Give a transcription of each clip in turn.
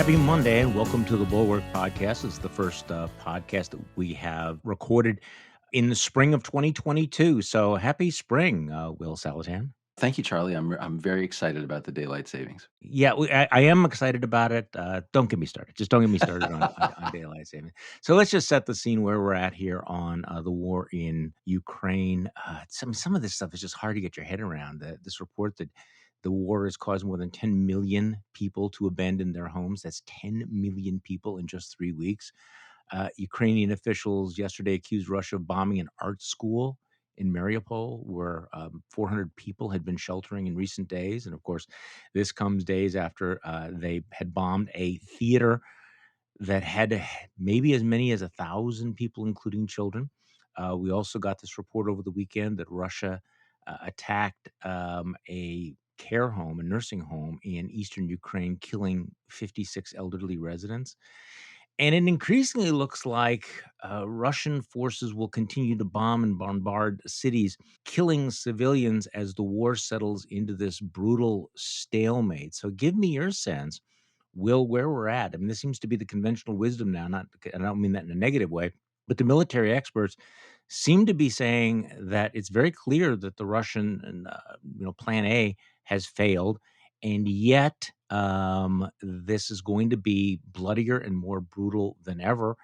Happy Monday and welcome to the Bulwark podcast. It's the first podcast that we have recorded in the spring of 2022. So happy spring, Will Saletan. Thank you, Charlie. I'm very excited about the daylight savings. Yeah, I am excited about it. Don't get me started. Just don't get me started on daylight saving. So let's just set the scene where we're at here on the war in Ukraine. Some of this stuff is just hard to get your head around. This report that the war has caused more than 10 million people to abandon their homes. That's 10 million people in just 3 weeks. Ukrainian officials yesterday accused Russia of bombing an art school in Mariupol, where 400 people had been sheltering in recent days. And of course, this comes days after they had bombed a theater that had maybe as many as 1,000 people, including children. We also got this report over the weekend that Russia attacked a care home, a nursing home in eastern Ukraine, killing 56 elderly residents. And it increasingly looks like Russian forces will continue to bomb and bombard cities, killing civilians as the war settles into this brutal stalemate. So, give me your sense, Will, where we're at. I mean, this seems to be the conventional wisdom now. Not, I don't mean that in a negative way, but the military experts seem to be saying that it's very clear that the Russian, Plan A has failed, and yet this is going to be bloodier and more brutal than ever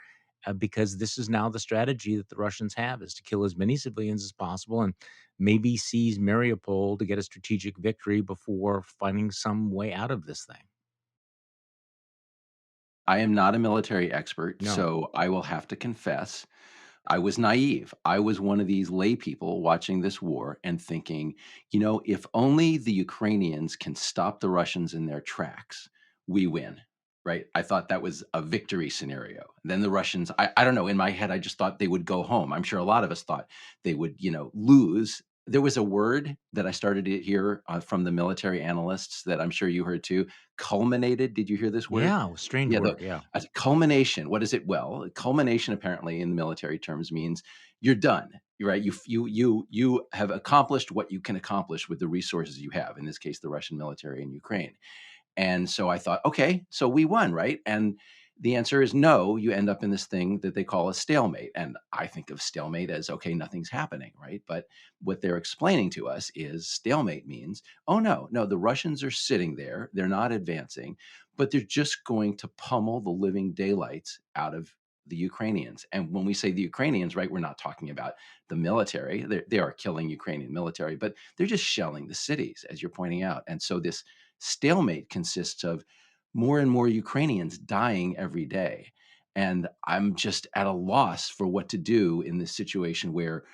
because this is now the strategy that the Russians have is to kill as many civilians as possible and maybe seize Mariupol to get a strategic victory before finding some way out of this thing. I am not a military expert, No. so I will have to confess I was naive. I was one of these lay people watching this war and thinking, if only the Ukrainians can stop the Russians in their tracks, we win. Right. I thought that was a victory scenario. Then the Russians, I don't know, in my head, I just thought they would go home. I'm sure a lot of us thought they would, lose. There was a word that I started to hear from the military analysts that I'm sure you heard too, culminated. Did you hear this word? Yeah, strange Yeah, word. Yeah. a culmination. What is it? Well, culmination apparently in the military terms means you're done. You're right. You have accomplished what you can accomplish with the resources you have. In this case, the Russian military in Ukraine. And so I thought, okay, so we won, right? And the answer is no. You end up in this thing that they call a stalemate. And I think of stalemate as, okay, nothing's happening, right? But what they're explaining to us is stalemate means, oh, no, the Russians are sitting there. They're not advancing, but they're just going to pummel the living daylights out of the Ukrainians. And when we say the Ukrainians, right, we're not talking about the military. They are killing Ukrainian military, but they're just shelling the cities, as you're pointing out. And so this stalemate consists of more and more Ukrainians dying every day. And I'm just at a loss for what to do in this situation where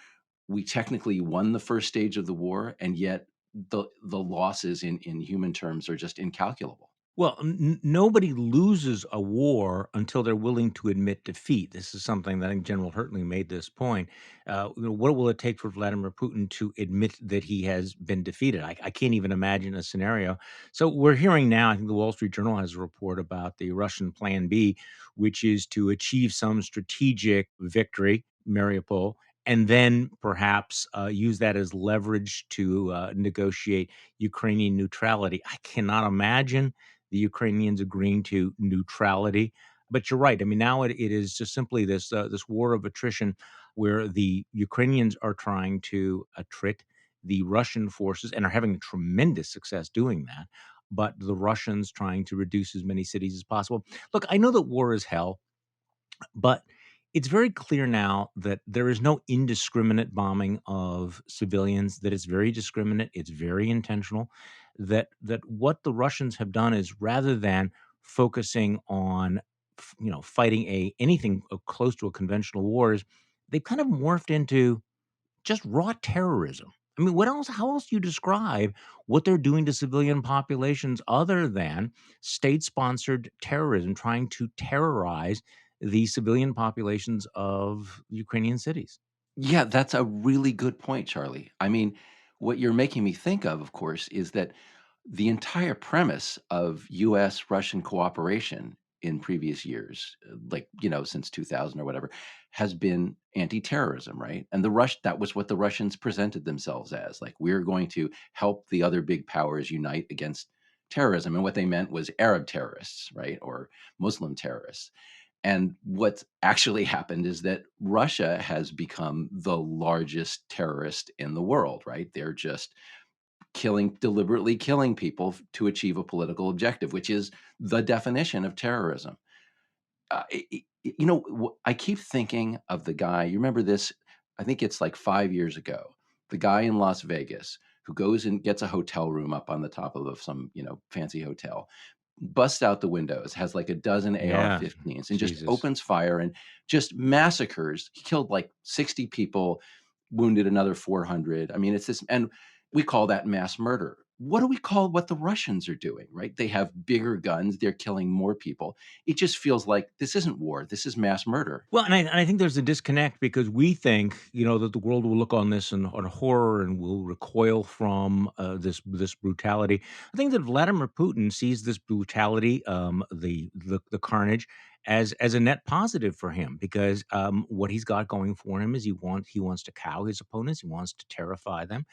we technically won the first stage of the war, and yet the losses in human terms are just incalculable. Well, nobody loses a war until they're willing to admit defeat. This is something that I think General Hertling made this point. What will it take for Vladimir Putin to admit that he has been defeated? I can't even imagine a scenario. So we're hearing now, I think the Wall Street Journal has a report about the Russian Plan B, which is to achieve some strategic victory, Mariupol, and then perhaps use that as leverage to negotiate Ukrainian neutrality. I cannot imagine the Ukrainians agreeing to neutrality. But you're right. I mean, now it is just simply this war of attrition where the Ukrainians are trying to attrit the Russian forces and are having tremendous success doing that. But the Russians trying to reduce as many cities as possible. Look, I know that war is hell, but it's very clear now that there is no indiscriminate bombing of civilians, that it's very discriminate, it's very intentional, that what the Russians have done is rather than focusing on fighting a anything close to a conventional war is they've kind of morphed into just raw terrorism. I mean, what else? How else do you describe what they're doing to civilian populations other than state-sponsored terrorism, trying to terrorize the civilian populations of Ukrainian cities? Yeah, that's a really good point, Charlie. I mean, what you're making me think of course, is that the entire premise of US Russian cooperation in previous years, like, since 2000 or whatever, has been anti-terrorism, right? And that was what the Russians presented themselves as. Like, we're going to help the other big powers unite against terrorism. And what they meant was Arab terrorists, right? Or Muslim terrorists. And what's actually happened is that Russia has become the largest terrorist in the world, right? They're just deliberately killing people to achieve a political objective, which is the definition of terrorism. I keep thinking of the guy. You remember this? I think it's like 5 years ago. The guy in Las Vegas who goes and gets a hotel room up on the top of some fancy hotel, busts out the windows, has like a dozen Yeah. AR-15s, and just Jesus. opens fire and just massacres. He killed like 60 people, wounded another 400. I mean, it's this, and we call that mass murder. What do we call what the Russians are doing, right? They have bigger guns, they're killing more people. It just feels like this isn't war, this is mass murder. Well, and I think there's a disconnect because we think, that the world will look on this and on horror and will recoil from this brutality. I think that Vladimir Putin sees this brutality, the carnage, as a net positive for him because what he's got going for him is he wants to cow his opponents, he wants to terrify them,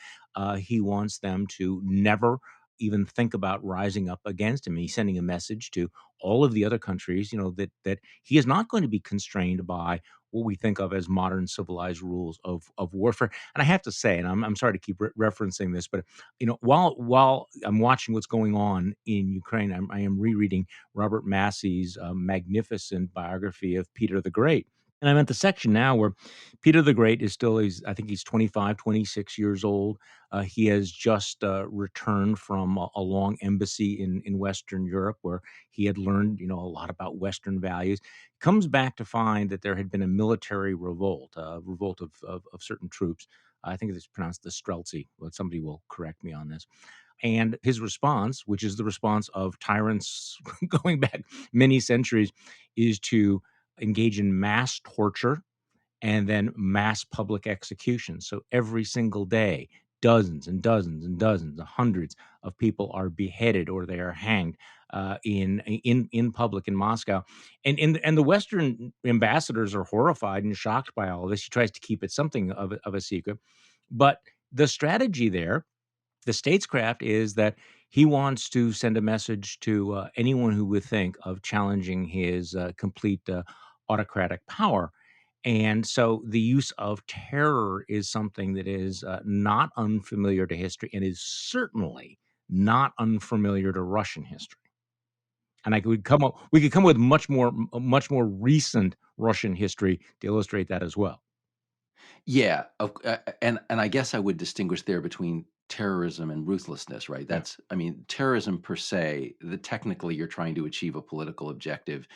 he wants them to never even think about rising up against him. He's sending a message to all of the other countries, that he is not going to be constrained by what we think of as modern civilized rules of warfare. And I have to say, and I'm sorry to keep referencing this, but while I'm watching what's going on in Ukraine, I am rereading Robert Massey's magnificent biography of Peter the Great. And I'm at the section now where Peter the Great is still, I think he's 25, 26 years old. He has just returned from a long embassy in Western Europe where he had learned, a lot about Western values. Comes back to find that there had been a military revolt, a revolt of certain troops. I think it's pronounced the Streltsy, but somebody will correct me on this. And his response, which is the response of tyrants going back many centuries, is to engage in mass torture and then mass public execution. So every single day, dozens and dozens and dozens, hundreds of people are beheaded or they are hanged in public in Moscow, and the Western ambassadors are horrified and shocked by all of this. He tries to keep it something of a secret, but the strategy there, the statescraft, is that he wants to send a message to anyone who would think of challenging his complete autocratic power. And so the use of terror is something that is not unfamiliar to history and is certainly not unfamiliar to Russian history. And we could come with much more recent Russian history to illustrate that as well. Yeah, and I guess I would distinguish there between terrorism and ruthlessness, right? Yeah. I mean, terrorism per se, the technically you're trying to achieve a political objective.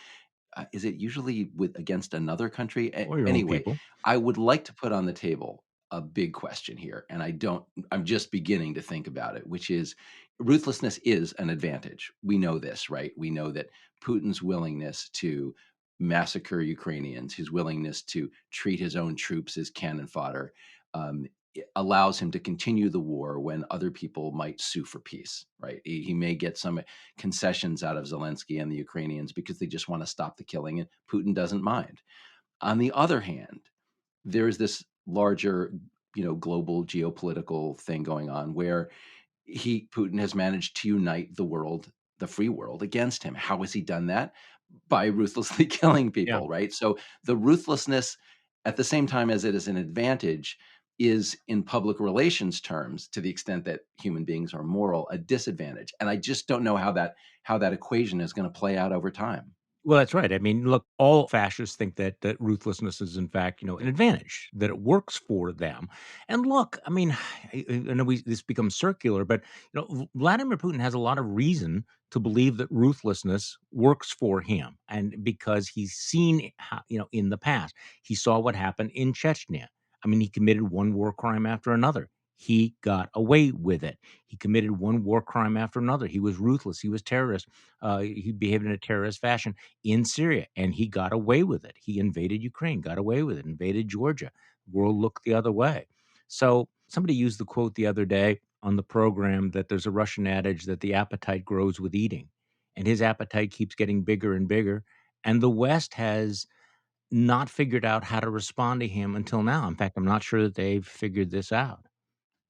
Is it usually with against another country? Or your own Anyway, people. I would like to put on the table a big question here, and I'm just beginning to think about it, which is ruthlessness is an advantage. We know this, right? We know that Putin's willingness to massacre Ukrainians, his willingness to treat his own troops as cannon fodder, allows him to continue the war when other people might sue for peace, right? He may get some concessions out of Zelensky and the Ukrainians because they just want to stop the killing, and Putin doesn't mind. On the other hand, there's this larger, global geopolitical thing going on where Putin has managed to unite the world, the free world, against him. How has he done that? By ruthlessly killing Yeah. people, right? So the ruthlessness, at the same time as it is an advantage, is in public relations terms, to the extent that human beings are moral, a disadvantage. And I just don't know how that equation is going to play out over time. Well, that's right. I mean, look, all fascists think that ruthlessness is, in fact, an advantage, that it works for them. And look, I mean, I know this becomes circular, but Vladimir Putin has a lot of reason to believe that ruthlessness works for him, and because he's seen, how, in the past, he saw what happened in Chechnya. I mean, he committed one war crime after another. He got away with it. He committed one war crime after another. He was ruthless. He was terrorist. He behaved in a terrorist fashion in Syria, and he got away with it. He invaded Ukraine, got away with it, invaded Georgia. World looked the other way. So somebody used the quote the other day on the program that there's a Russian adage that the appetite grows with eating, and his appetite keeps getting bigger and bigger. And the West has not figured out how to respond to him until now. In fact, I'm not sure that they've figured this out.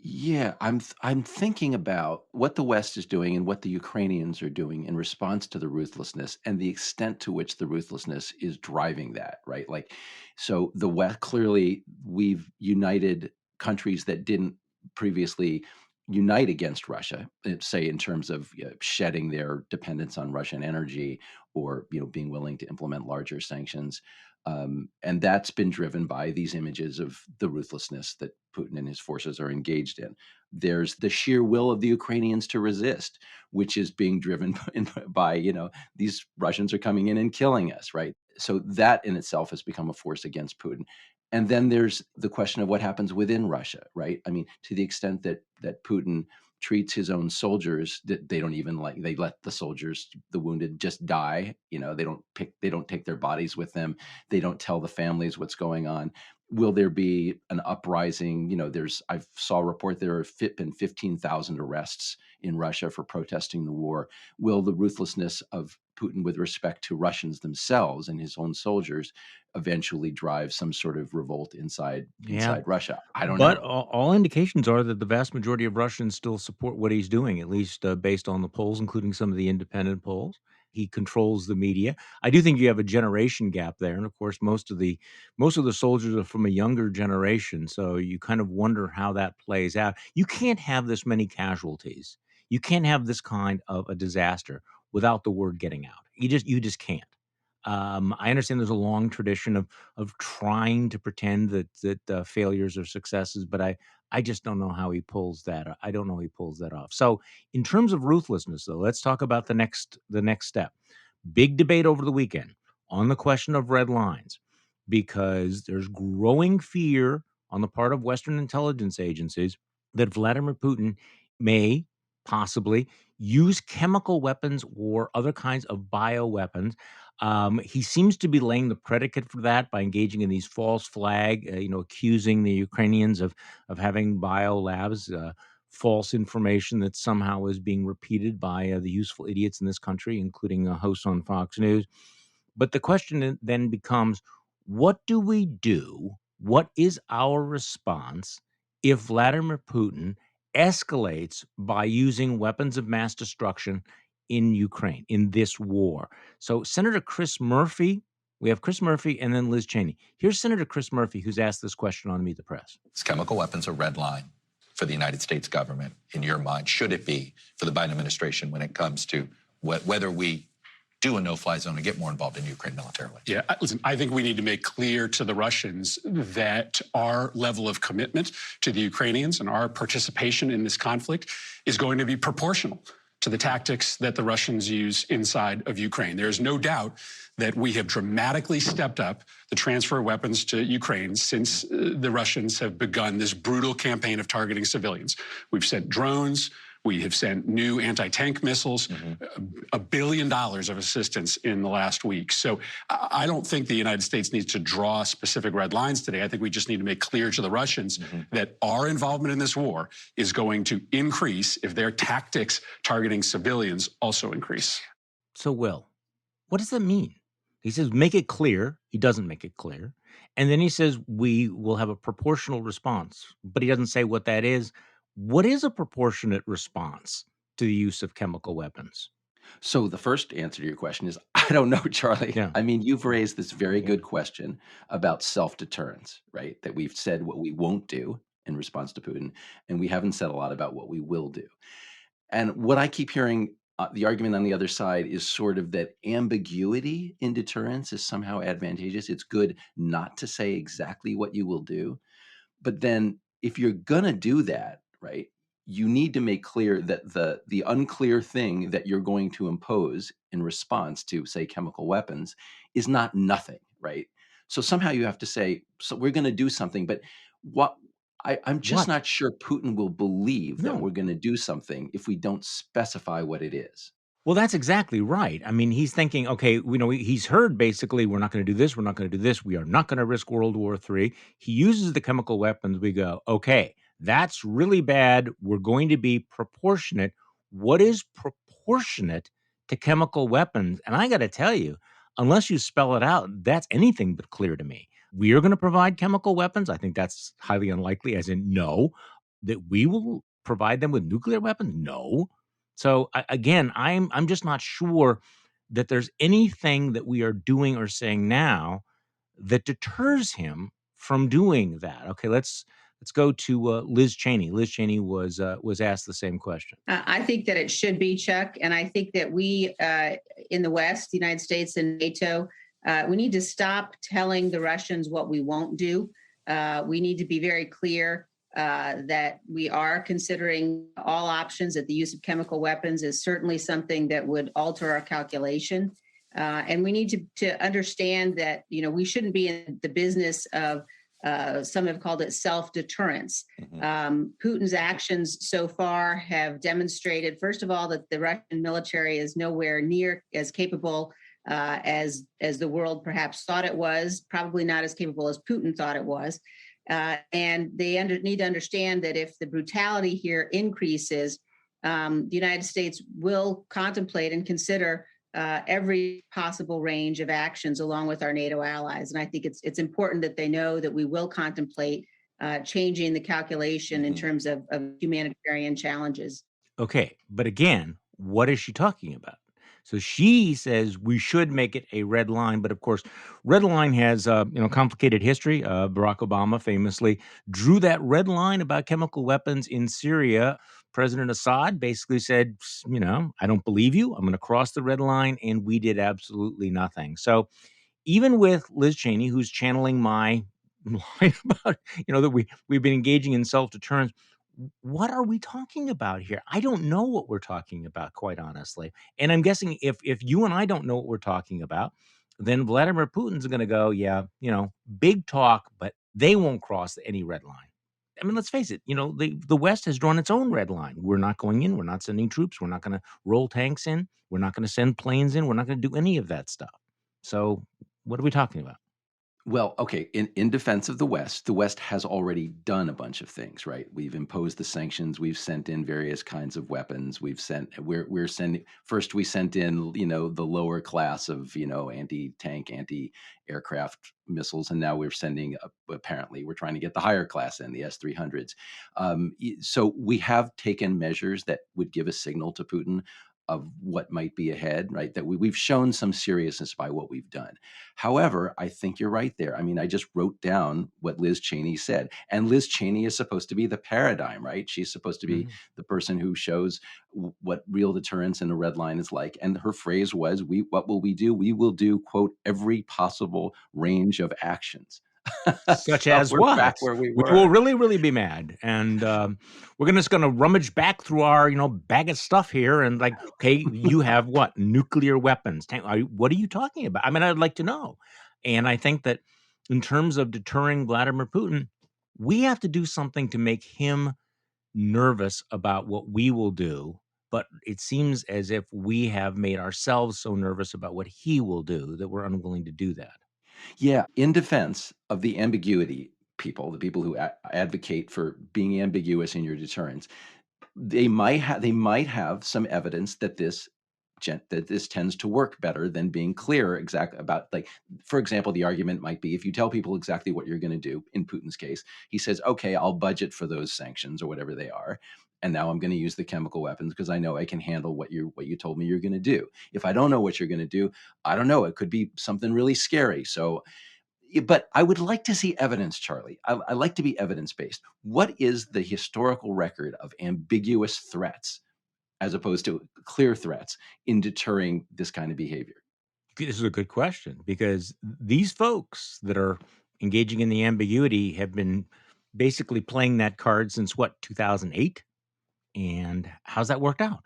Yeah, I'm thinking about what the West is doing and what the Ukrainians are doing in response to the ruthlessness and the extent to which the ruthlessness is driving that, right? Like, so the West clearly we've united countries that didn't previously unite against Russia, say in terms of shedding their dependence on Russian energy or being willing to implement larger sanctions. And that's been driven by these images of the ruthlessness that Putin and his forces are engaged in. There's the sheer will of the Ukrainians to resist, which is being driven by, these Russians are coming in and killing us, right? So that in itself has become a force against Putin. And then there's the question of what happens within Russia, right? I mean, to the extent that Putin treats his own soldiers, that they don't even like, they let the soldiers, the wounded, just die. They don't take their bodies with them. They don't tell the families what's going on. Will there be an uprising? I saw a report there have been 15,000 arrests in Russia for protesting the war. Will the ruthlessness of Putin with respect to Russians themselves and his own soldiers eventually drive some sort of revolt Yeah. inside Russia? I don't But know. all indications are that the vast majority of Russians still support what he's doing, at least based on the polls, including some of the independent polls. He controls the media. I do think you have a generation gap there, and of course, most of the soldiers are from a younger generation. So you kind of wonder how that plays out. You can't have this many casualties. You can't have this kind of a disaster without the word getting out. You just can't. I understand there's a long tradition of trying to pretend that failures are successes, but I just don't know how he pulls that. I don't know how he pulls that off. So, in terms of ruthlessness, though, let's talk about the next step. Big debate over the weekend on the question of red lines, because there's growing fear on the part of Western intelligence agencies that Vladimir Putin may possibly use chemical weapons or other kinds of bioweapons. He seems to be laying the predicate for that by engaging in these false flag, accusing the Ukrainians of having bio labs, false information that somehow is being repeated by the useful idiots in this country, including hosts on Fox News. But the question then becomes, what do we do? What is our response if Vladimir Putin escalates by using weapons of mass destruction in Ukraine, in this war? So, Senator Chris Murphy, we have Chris Murphy and then Liz Cheney. Here's Senator Chris Murphy, who's asked this question on Meet the Press. Is chemical weapons a red line for the United States government in your mind? Should it be for the Biden administration when it comes to whether we do a no-fly zone and get more involved in Ukraine militarily? Yeah, listen, I think we need to make clear to the Russians that our level of commitment to the Ukrainians and our participation in this conflict is going to be proportional to the tactics that the Russians use inside of Ukraine. There is no doubt that we have dramatically stepped up the transfer of weapons to Ukraine since the Russians have begun this brutal campaign of targeting civilians. We've sent drones. We have sent new anti-tank missiles, $1 billion of assistance in the last week. So I don't think the United States needs to draw specific red lines today. I think we just need to make clear to the Russians that our involvement in this war is going to increase if their tactics targeting civilians also increase. So, Will, what does that mean? He says, make it clear. He doesn't make it clear. And then he says, we will have a proportional response, but he doesn't say what that is. What is a proportionate response to the use of chemical weapons? So the first answer to your question is I don't know, Charlie. Yeah. I mean, you've raised this very good question about self-deterrence, right? That we've said what we won't do in response to Putin, and we haven't said a lot about what we will do. And what I keep hearing, the argument on the other side is sort of that ambiguity in deterrence is somehow advantageous. It's good not to say exactly what you will do. But then if you're gonna do that, right, you need to make clear that the unclear thing that you're going to impose in response to, say, chemical weapons is not nothing, right? So somehow you have to say, so we're gonna do something, but what I'm just What? not sure Putin will believe that No. we're gonna do something if we don't specify what it is. Well, that's exactly right. I mean, he's thinking, okay, he's heard basically, we're not going to do this, we're not going to do this, we are not going to risk World War III. He uses the chemical weapons. We go, okay, that's really bad. We're going to be proportionate. What is proportionate to chemical weapons? And I got to tell you, unless you spell it out, that's anything but clear to me. We are going to provide chemical weapons. I think that's highly unlikely, as in no. that we will provide them with nuclear weapons? No. So again, I'm just not sure that there's anything that we are doing or saying now that deters him from doing that. Okay, let's go to Liz Cheney. Liz Cheney was asked the same question. I think that it should be, Chuck, and I think that we in the West, the United States, and NATO, we need to stop telling the Russians what we won't do. We need to be very clear that we are considering all options. That the use of chemical weapons is certainly something that would alter our calculation. And we need to understand that, we shouldn't be in the business of, some have called it self-deterrence. Putin's actions so far have demonstrated, first of all, that the Russian military is nowhere near as capable as the world perhaps thought it was, probably not as capable as Putin thought it was. And they need to understand that if the brutality here increases, the United States will contemplate and consider every possible range of actions along with our NATO allies. And I think it's important that they know that we will contemplate changing the calculation in terms of humanitarian challenges. Okay, but again, what is she talking about? So she says we should make it a red line, but of course, red line has complicated history. Barack Obama famously drew that red line about chemical weapons in Syria. President Assad basically said, I don't believe you. I'm going to cross the red line, and we did absolutely nothing. So even with Liz Cheney, who's channeling my line about that we've been engaging in self-deterrence, what are we talking about here? I don't know what we're talking about, quite honestly. And I'm guessing if you and I don't know what we're talking about, then Vladimir Putin's going to go, yeah, big talk, but they won't cross any red line. I mean, let's face it, the West has drawn its own red line. We're not going in. We're not sending troops. We're not going to roll tanks in. We're not going to send planes in. We're not going to do any of that stuff. So what are we talking about? Well, okay, in defense of the West has already done a bunch of things, right? We've imposed the sanctions, we've sent in various kinds of weapons, we're sending, first we sent in, the lower class of, anti-tank, anti-aircraft missiles, and now we're sending, apparently, we're trying to get the higher class in, the S-300s. So we have taken measures that would give a signal to Putin of what might be ahead, right? That we've shown some seriousness by what we've done. However, I think you're right there. I mean, I just wrote down what Liz Cheney said. And Liz Cheney is supposed to be the paradigm, right? She's supposed to be the person who shows what real deterrence in a red line is like. And her phrase was, what will we do? We will do, quote, every possible range of actions. Such So as we're what? back where we We were. will really, really be mad, and we're just going to rummage back through our, bag of stuff here, and like, okay, you have what? Nuclear weapons? What are you talking about? I mean, I'd like to know. And I think that in terms of deterring Vladimir Putin, we have to do something to make him nervous about what we will do. But it seems as if we have made ourselves so nervous about what he will do that we're unwilling to do that. Yeah, in defense of the ambiguity people, the people who advocate for being ambiguous in your deterrence, they might have some evidence that this tends to work better than being clear exactly about, like, for example, the argument might be if you tell people exactly what you're going to do. In Putin's case, he says, okay, I'll budget for those sanctions or whatever they are, and now I'm going to use the chemical weapons because I know I can handle what you told me you're going to do. If I don't know what you're going to do, I don't know, it could be something really scary. So but I would like to see evidence, Charlie. I like to be evidence-based. What is the historical record of ambiguous threats as opposed to clear threats in deterring this kind of behavior? This is a good question because these folks that are engaging in the ambiguity have been basically playing that card since what, 2008? And how's that worked out?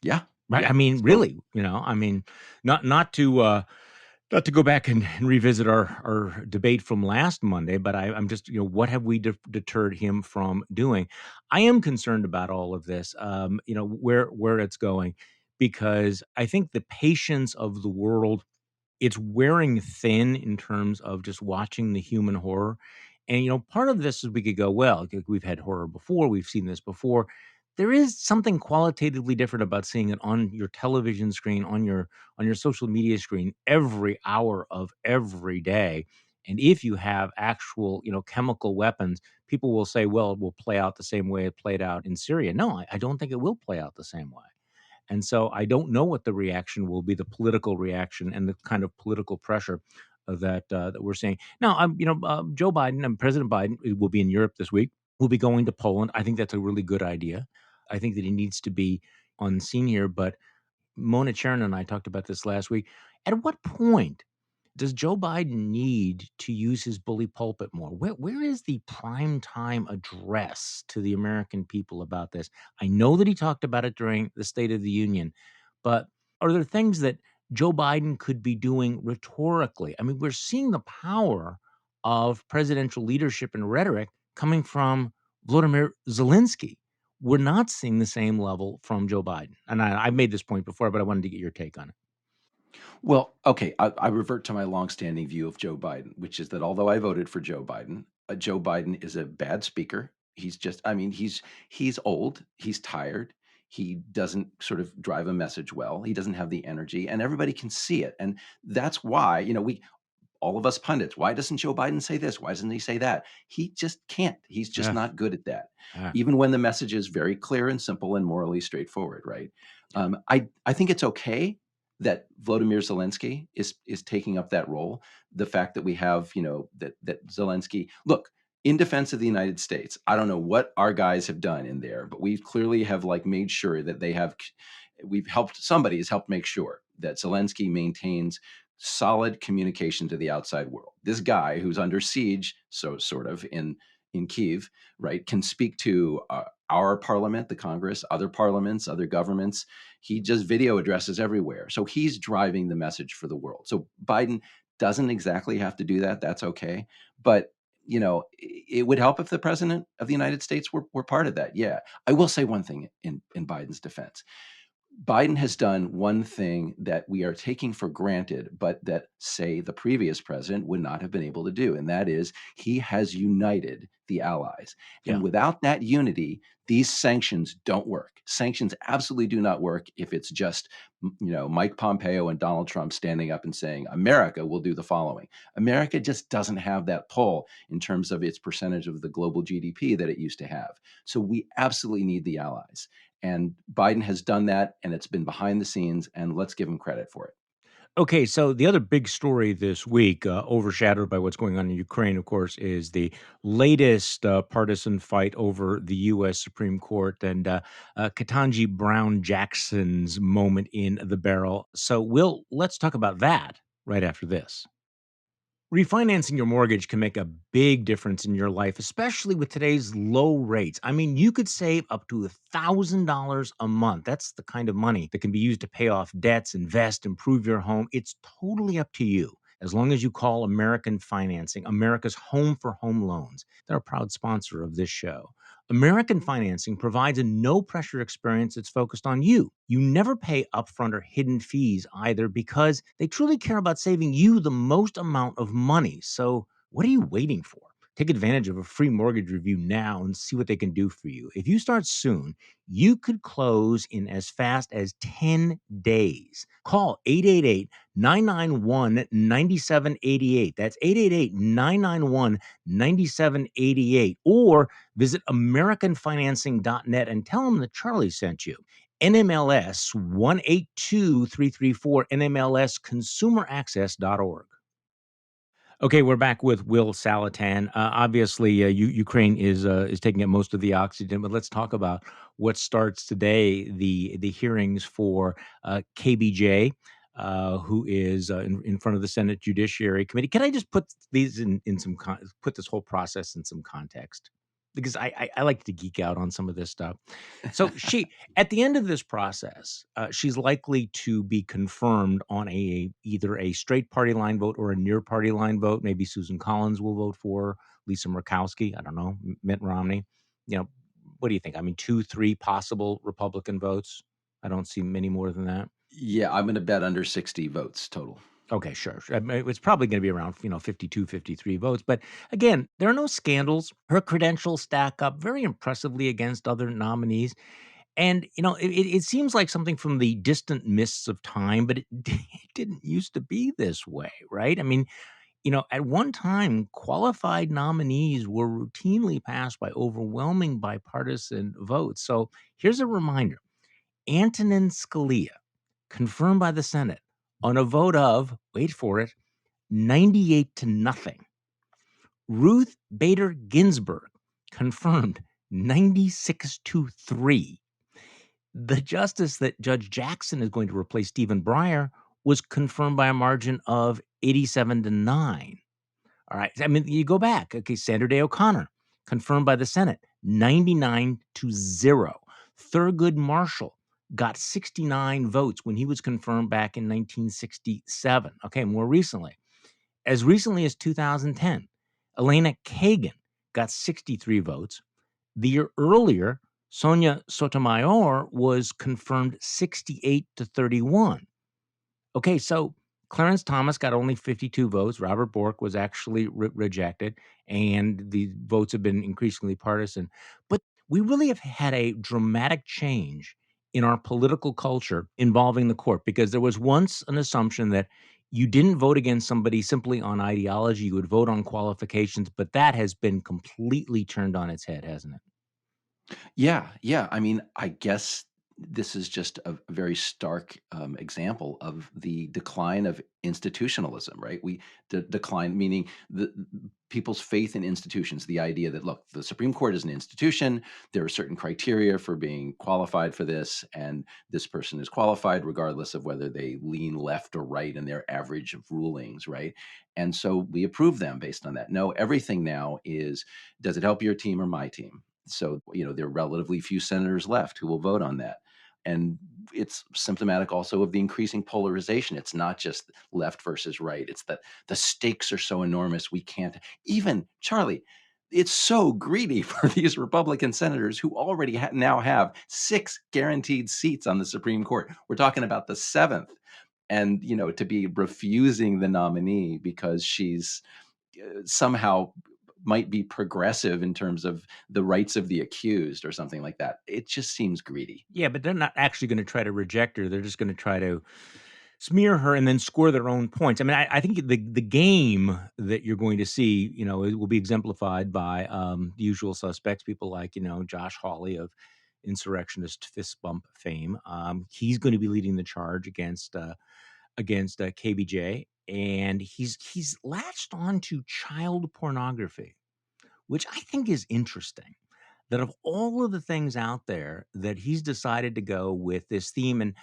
Yeah. Right. Yeah. I mean, So really, I mean, not to go back and revisit our debate from last Monday, but I'm just, what have we deterred him from doing? I am concerned about all of this, where it's going, because I think the patience of the world, it's wearing thin in terms of just watching the human horror. And, part of this is we could go, well, we've had horror before, we've seen this before. There is something qualitatively different about seeing it on your television screen, on your social media screen every hour of every day. And if you have actual, chemical weapons, people will say, well, it will play out the same way it played out in Syria. No, I don't think it will play out the same way. And so I don't know what the reaction will be, the political reaction and the kind of political pressure that we're seeing now. Joe Biden and President Biden will be in Europe this week. Will be going to Poland. I think that's a really good idea. I think that he needs to be on scene here. But Mona Charen and I talked about this last week. At what point does Joe Biden need to use his bully pulpit more? Where is the prime time address to the American people about this? I know that he talked about it during the State of the Union, but are there things that Joe Biden could be doing rhetorically? I mean, we're seeing the power of presidential leadership and rhetoric coming from Volodymyr Zelensky. We're not seeing the same level from Joe Biden. And I've made this point before, but I wanted to get your take on it. Well, okay, I revert to my longstanding view of Joe Biden, which is that although I voted for Joe Biden is a bad speaker. He's just, I mean, he's old, he's tired, he doesn't sort of drive a message well, he doesn't have the energy, and everybody can see it. And that's why, we all of us pundits, why doesn't Joe Biden say this? Why doesn't he say that? He just can't. He's just Yeah. not good at that. Yeah. Even when the message is very clear and simple and morally straightforward, right? I think it's okay that Volodymyr Zelensky is taking up that role. The fact that we have, that Zelensky, look, in defense of the United States, I don't know what our guys have done in there, but we clearly have like made sure that somebody has helped make sure that Zelensky maintains solid communication to the outside world. This guy who's under siege, so sort of in Kyiv, right, can speak to our parliament, the Congress, other parliaments, other governments. He just video addresses everywhere. So he's driving the message for the world. So Biden doesn't exactly have to do that. That's okay. But it would help if the president of the United States were part of that. Yeah. I will say one thing in Biden's defense. Biden has done one thing that we are taking for granted, but that, say, the previous president would not have been able to do. And that is he has united the allies. Yeah. And without that unity, these sanctions don't work. Sanctions absolutely do not work if it's just, Mike Pompeo and Donald Trump standing up and saying, America will do the following. America just doesn't have that pull in terms of its percentage of the global GDP that it used to have. So we absolutely need the allies. And Biden has done that, and it's been behind the scenes, and let's give him credit for it. Okay, so the other big story this week, overshadowed by what's going on in Ukraine, of course, is the latest partisan fight over the U.S. Supreme Court and Ketanji Brown Jackson's moment in the barrel. So, let's talk about that right after this. Refinancing your mortgage can make a big difference in your life, especially with today's low rates. I mean, you could save up to $1,000 a month. That's the kind of money that can be used to pay off debts, invest, improve your home. It's totally up to you. As long as you call American Financing, America's home for home loans. They're a proud sponsor of this show. American Financing provides a no pressure experience that's focused on you. You never pay upfront or hidden fees either because they truly care about saving you the most amount of money. So, what are you waiting for? Take advantage of a free mortgage review now and see what they can do for you. If you start soon, you could close in as fast as 10 days. Call 888-991-9788. That's 888-991-9788. Or visit AmericanFinancing.net and tell them that Charlie sent you. NMLS 182334, NMLSconsumeraccess.org. Okay, we're back with Will Saletan. Obviously, Ukraine is taking up most of the oxygen, but let's talk about what starts today: the hearings for KBJ, who is in front of the Senate Judiciary Committee. Can I just put these in some put this whole process in some context? Because I like to geek out on some of this stuff. So at the end of this process, she's likely to be confirmed on either a straight party line vote or a near party line vote. Maybe Susan Collins will vote for her, Lisa Murkowski. I don't know, Mitt Romney. What do you think? I mean, 2, 3 possible Republican votes. I don't see many more than that. Yeah, I'm going to bet under 60 votes total. Okay, sure. I mean, it's probably going to be around, 52, 53 votes. But again, there are no scandals. Her credentials stack up very impressively against other nominees. And, it seems like something from the distant mists of time, but it didn't used to be this way, right? I mean, At one time, qualified nominees were routinely passed by overwhelming bipartisan votes. So here's a reminder: Antonin Scalia, confirmed by the Senate on a vote of, wait for it, 98 to nothing. Ruth Bader Ginsburg, confirmed 96 to 3. The justice that Judge Jackson is going to replace, Stephen Breyer, was confirmed by a margin of 87 to 9. All right. I mean, you go back. Okay. Sandra Day O'Connor, confirmed by the Senate, 99 to 0. Thurgood Marshall got 69 votes when he was confirmed back in 1967. Okay. More recently, as recently as 2010, Elena Kagan got 63 votes. The year earlier, Sonia Sotomayor was confirmed 68 to 31. Okay, so Clarence Thomas got only 52 votes. Robert Bork was actually rejected, and the votes have been increasingly partisan. But we really have had a dramatic change in our political culture involving the court, because there was once an assumption that you didn't vote against somebody simply on ideology, you would vote on qualifications, but that has been completely turned on its head, hasn't it? Yeah, yeah. I mean, I guess this is just a very stark example of the decline of institutionalism, right? Decline, meaning the people's faith in institutions. The idea that, look, the Supreme Court is an institution. There are certain criteria for being qualified for this, and this person is qualified regardless of whether they lean left or right in their average of rulings, right? And so we approve them based on that. No, everything now is, does it help your team or my team? So, there are relatively few senators left who will vote on that. And it's symptomatic also of the increasing polarization. It's not just left versus right. It's that the stakes are so enormous. We can't even, Charlie, it's so greedy for these Republican senators who already now have 6 guaranteed seats on the Supreme Court. We're talking about the 7th. And, to be refusing the nominee because she's somehow might be progressive in terms of the rights of the accused or something like that. It just seems greedy. Yeah, but they're not actually going to try to reject her. They're just going to try to smear her and then score their own points. I mean, I think the game that you're going to see, it will be exemplified by the usual suspects, people like, Josh Hawley of insurrectionist fist bump fame. He's going to be leading the charge against KBJ, and he's latched on to child pornography, which I think is interesting. That of all of the things out there, that he's decided to go with this theme. And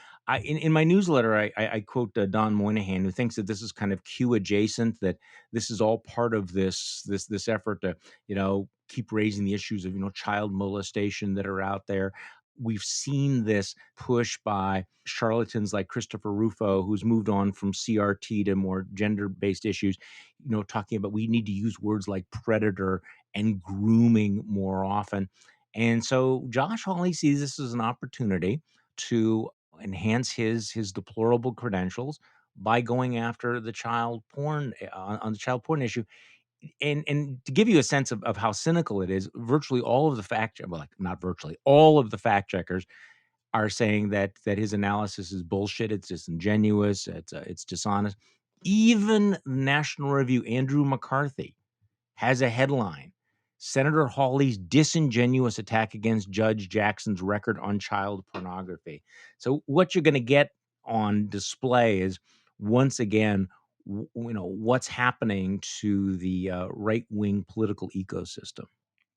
in my newsletter, I quote Don Moynihan, who thinks that this is kind of Q adjacent, that this is all part of this effort to keep raising the issues of child molestation that are out there. We've seen this push by charlatans like Christopher Rufo, who's moved on from CRT to more gender-based issues, talking about we need to use words like predator and grooming more often. And so Josh Hawley sees this as an opportunity to enhance his deplorable credentials by going after the child porn on the child porn issue. And to give you a sense of how cynical it is, virtually all of the well, like not virtually all of the fact checkers are saying that his analysis is bullshit. It's disingenuous. It's dishonest. Even National Review, Andrew McCarthy, has a headline: Senator Hawley's disingenuous attack against Judge Jackson's record on child pornography. So what you're going to get on display is, once again, what's happening to the right-wing political ecosystem.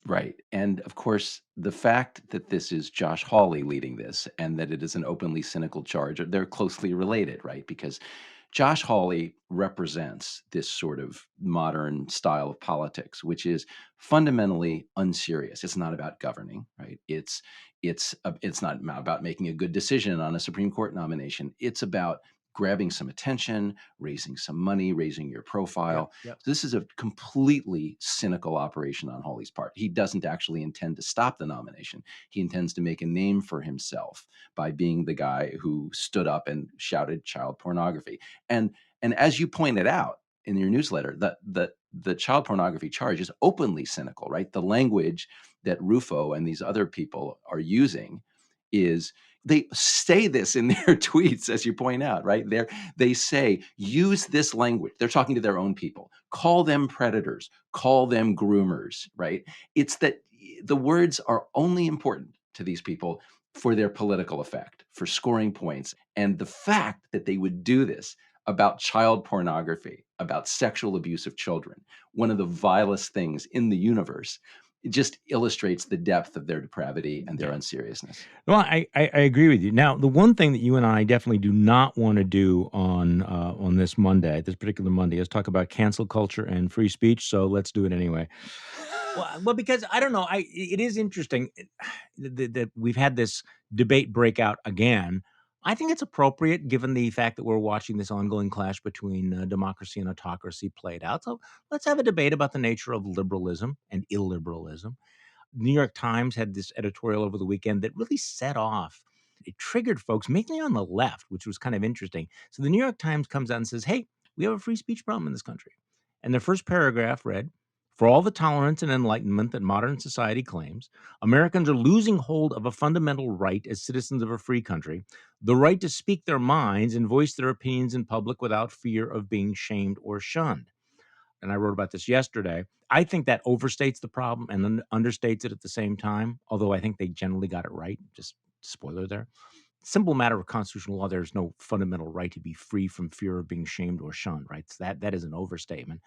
Right. And of course, the fact that this is Josh Hawley leading this and that it is an openly cynical charge, they're closely related, right? Because Josh Hawley represents this sort of modern style of politics, which is fundamentally unserious. It's not about governing, right? It's not about making a good decision on a Supreme Court nomination. It's about grabbing some attention, raising some money, raising your profile. Yep. So this is a completely cynical operation on Hawley's part. He doesn't actually intend to stop the nomination. He intends to make a name for himself by being the guy who stood up and shouted child pornography. And as you pointed out in your newsletter, the child pornography charge is openly cynical, right? The language that Rufo and these other people are using is they say this in their tweets, as you point out, right? They say, use this language. They're talking to their own people. Call them predators. Call them groomers, right? It's that the words are only important to these people for their political effect, for scoring points. And the fact that they would do this about child pornography, about sexual abuse of children, one of the vilest things in the universe, it just illustrates the depth of their depravity and their unseriousness. Well, I agree with you. Now, the one thing that you and I definitely do not want to do on this Monday, this particular Monday, is talk about cancel culture and free speech. So let's do it anyway. Well, because I don't know, it is interesting that we've had this debate break out again. I think it's appropriate given the fact that we're watching this ongoing clash between democracy and autocracy played out. So let's have a debate about the nature of liberalism and illiberalism. New York Times had this editorial over the weekend that really set off. It triggered folks, mainly on the left, which was kind of interesting. So the New York Times comes out and says, hey, we have a free speech problem in this country. And their first paragraph read, for all the tolerance and enlightenment that modern society claims, Americans are losing hold of a fundamental right as citizens of a free country, the right to speak their minds and voice their opinions in public without fear of being shamed or shunned. And I wrote about this yesterday. I think that overstates the problem and understates it at the same time, although I think they generally got it right. Just spoiler there. Simple matter of constitutional law, there's no fundamental right to be free from fear of being shamed or shunned, right? So that is an overstatement.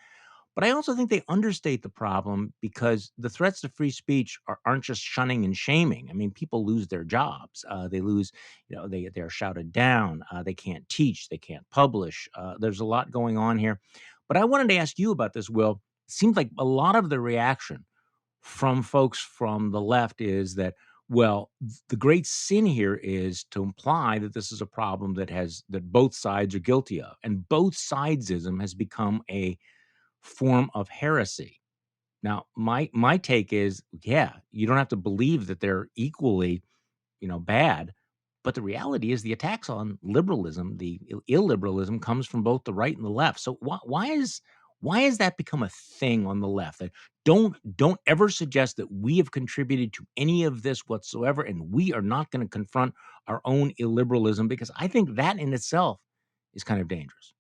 But I also think they understate the problem because the threats to free speech aren't just shunning and shaming. I mean, people lose their jobs. They lose, they're shouted down. They can't teach. They can't publish. There's a lot going on here. But I wanted to ask you about this, Will. It seems like a lot of the reaction from folks from the left is that, well, the great sin here is to imply that this is a problem that both sides are guilty of. And both sidesism has become a form of heresy. Now, my take is, yeah, you don't have to believe that they're equally, bad, but the reality is the attacks on liberalism, the illiberalism, comes from both the right and the left. So why has that become a thing on the left? That don't ever suggest that we have contributed to any of this whatsoever, and we are not going to confront our own illiberalism, because I think that in itself is kind of dangerous.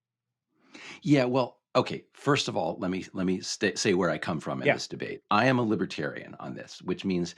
Yeah, well, okay. First of all, let me say where I come from in Yeah. this debate. I am a libertarian on this, which means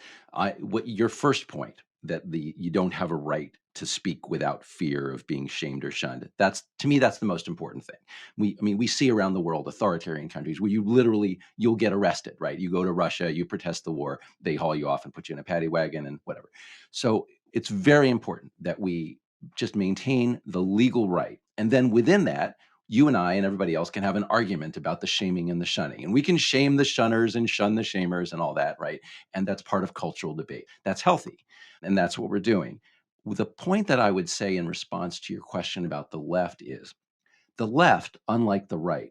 what your first point, that you don't have a right to speak without fear of being shamed or shunned. That's, to me, that's the most important thing. We see around the world authoritarian countries where you'll get arrested, right? You go to Russia, you protest the war, they haul you off and put you in a paddy wagon and whatever. So it's very important that we just maintain the legal right, and then within that, you and I and everybody else can have an argument about the shaming and the shunning. And we can shame the shunners and shun the shamers and all that, right? And that's part of cultural debate. That's healthy. And that's what we're doing. The point that I would say in response to your question about the left is, the left, unlike the right,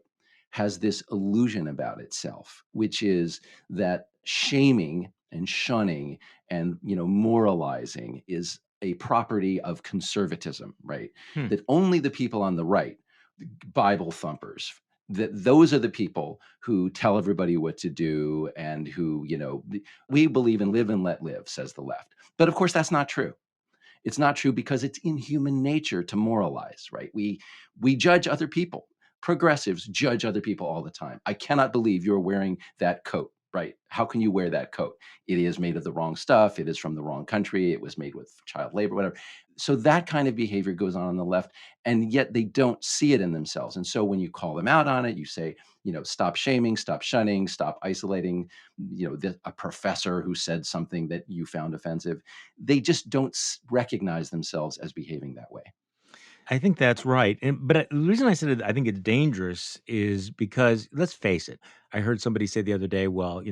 has this illusion about itself, which is that shaming and shunning and moralizing is a property of conservatism, right? Hmm. That only the people on the right, Bible thumpers, that those are the people who tell everybody what to do, and who, we believe in live and let live, says the left. But of course, that's not true. It's not true because it's in human nature to moralize, right? We judge other people. Progressives judge other people all the time. I cannot believe you're wearing that coat, right? How can you wear that coat? It is made of the wrong stuff. It is from the wrong country. It was made with child labor, whatever. So that kind of behavior goes on the left, and yet they don't see it in themselves. And so when you call them out on it, you say, stop shaming, stop shunning, stop isolating, a professor who said something that you found offensive. They just don't recognize themselves as behaving that way. I think that's right. But the reason I said I think it's dangerous is because, let's face it, I heard somebody say the other day, well,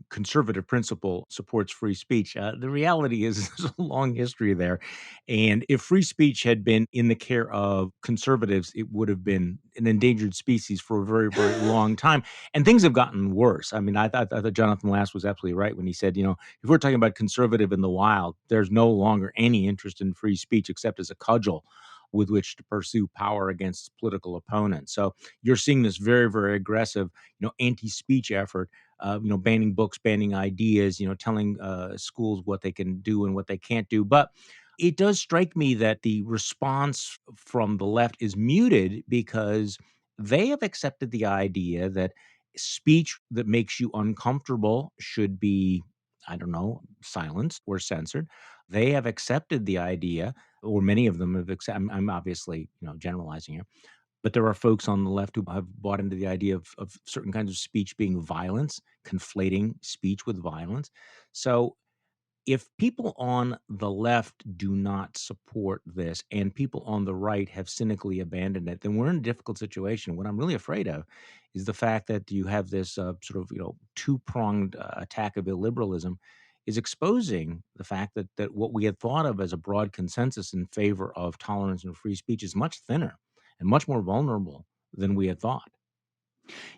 conservative principle supports free speech. The reality is there's a long history there. And if free speech had been in the care of conservatives, it would have been an endangered species for a very, very long time. And things have gotten worse. I mean, I thought Jonathan Last was absolutely right when he said, if we're talking about conservative in the wild, there's no longer any interest in free speech except as a cudgel with which to pursue power against political opponents. So you're seeing this very, very aggressive, anti-speech effort, banning books, banning ideas, telling schools what they can do and what they can't do. But It does strike me that the response from the left is muted because they have accepted the idea that speech that makes you uncomfortable should be, I don't know, silenced or censored. They have accepted the idea, or many of them have accepted. I'm obviously, generalizing here, but there are folks on the left who have bought into the idea of certain kinds of speech being violence, conflating speech with violence. So if people on the left do not support this and people on the right have cynically abandoned it, then we're in a difficult situation. What I'm really afraid of is the fact that you have this sort of two-pronged attack of illiberalism is exposing the fact that what we had thought of as a broad consensus in favor of tolerance and free speech is much thinner and much more vulnerable than we had thought.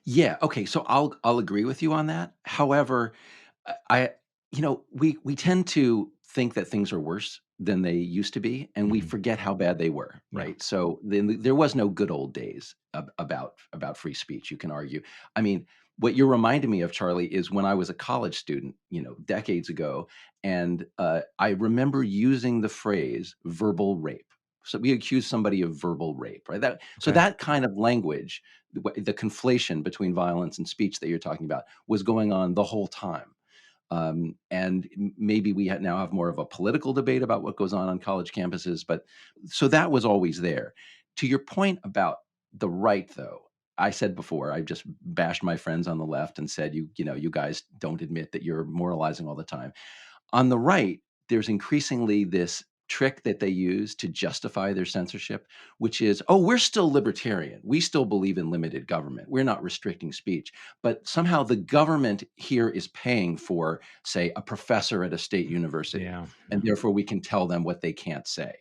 Yeah, okay, so I'll agree with you on that. However, I we tend to think that things are worse than they used to be, and we Mhm. forget how bad they were, Yeah. right? So then there was no good old days about free speech, you can argue. I mean, what you're reminding me of, Charlie, is when I was a college student, decades ago, and I remember using the phrase verbal rape. So we accuse somebody of verbal rape, right? So Okay. that kind of language, the conflation between violence and speech that you're talking about, was going on the whole time. And maybe we now have more of a political debate about what goes on college campuses, but so that was always there. To your point about the right, though, I said before, I just bashed my friends on the left and said, you guys don't admit that you're moralizing all the time. On the right, there's increasingly this trick that they use to justify their censorship, which is, oh, we're still libertarian. We still believe in limited government. We're not restricting speech. But somehow the government here is paying for, say, a professor at a state university, Yeah. and therefore we can tell them what they can't say.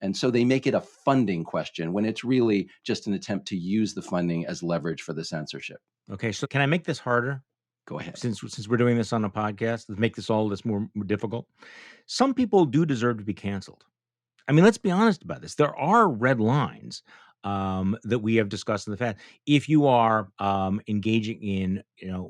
And so they make it a funding question when it's really just an attempt to use the funding as leverage for the censorship. Okay. So can I make this harder? Go ahead. Since we're doing this on a podcast, let's make this all this more difficult. Some people do deserve to be canceled. I mean, let's be honest about this. There are red lines that we have discussed in the past. If you are engaging in,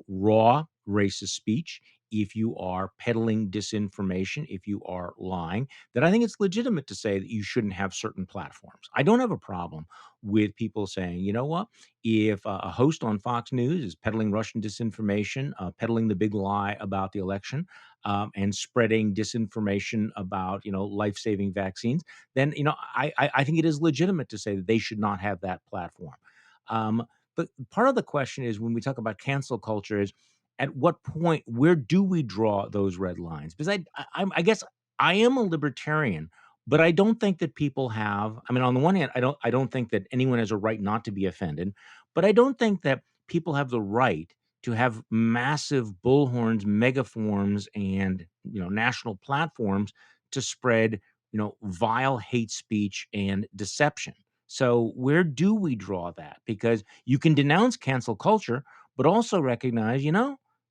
raw racist speech, if you are peddling disinformation, if you are lying, then I think it's legitimate to say that you shouldn't have certain platforms. I don't have a problem with people saying, you know what, if a host on Fox News is peddling Russian disinformation, peddling the big lie about the election, and spreading disinformation about, life-saving vaccines, then I think it is legitimate to say that they should not have that platform. But part of the question is when we talk about cancel culture is at what point where do we draw those red lines? Because I guess I am a libertarian, but I don't think that people have. I mean, on the one hand, I don't think that anyone has a right not to be offended, but I don't think that people have the right to have massive bullhorns, megaforms, and national platforms to spread vile hate speech and deception. So where do we draw that? Because you can denounce cancel culture, but also recognize,